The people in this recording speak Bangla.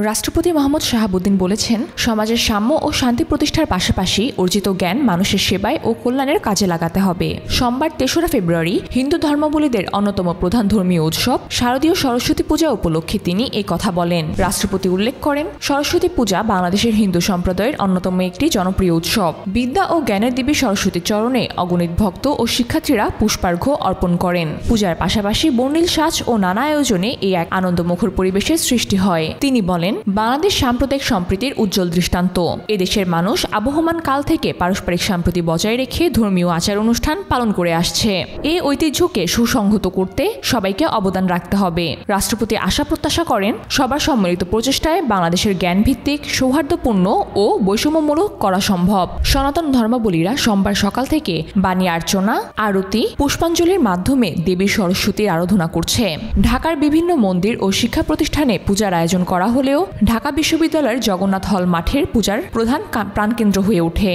রাষ্ট্রপতি মোহাম্মদ শাহাবুদ্দিন বলেছেন, সমাজের সাম্য ও শান্তি প্রতিষ্ঠার পাশাপাশি অর্জিত জ্ঞান মানুষের সেবায় ও কল্যাণের কাজে লাগাতে হবে। সোমবার ৩রা ফেব্রুয়ারি হিন্দু ধর্মাবলম্বীদের অন্যতম প্রধান ধর্মীয় উৎসব শারদীয় সরস্বতী পূজা উপলক্ষে তিনি এই কথা বলেন। রাষ্ট্রপতি উল্লেখ করেন, সরস্বতী পূজা বাংলাদেশের হিন্দু সম্প্রদায়ের অন্যতম একটি জনপ্রিয় উৎসব। বিদ্যা ও জ্ঞানের দেবী সরস্বতীর চরণে অগণিত ভক্ত ও শিক্ষার্থীরা পুষ্পার্ঘ্য অর্পণ করেন। পূজার পাশাপাশি বর্ণিল সাজ ও নানা আয়োজনে এই এক আনন্দমুখর পরিবেশের সৃষ্টি হয়। তিনি বলেন, বাংলাদেশ সাম্প্রদায়িক সম্প্রীতির উজ্জ্বল দৃষ্টান্ত। এদেশের মানুষ আবহমান কাল থেকে পারস্পরিক সম্প্রীতি বজায় রেখে ধর্মীয় আচার অনুষ্ঠান পালন করে আসছে। এই ঐতিহ্যকে সুসংহত করতে সবাইকে অবদান রাখতে হবে। রাষ্ট্রপতি আশা প্রত্যাশা করেন, সবার সম্মিলিত প্রচেষ্টায় বাংলাদেশের জ্ঞানভিত্তিক, সৌহার্দ্যপূর্ণ ও বৈষম্যমূলক করা সম্ভব। সনাতন ধর্মাবলীরা সোমবার সকাল থেকে বাণী আর্চনা, আরতি, পুষ্পাঞ্জলির মাধ্যমে দেবী সরস্বতীর আরাধনা করছে। ঢাকার বিভিন্ন মন্দির ও শিক্ষা প্রতিষ্ঠানে পূজার আয়োজন করা হলেও ঢাকা বিশ্ববিদ্যালয়ের জগন্নাথ হল মাঠের পূজার প্রধান প্রাণকেন্দ্র হয়ে ওঠে।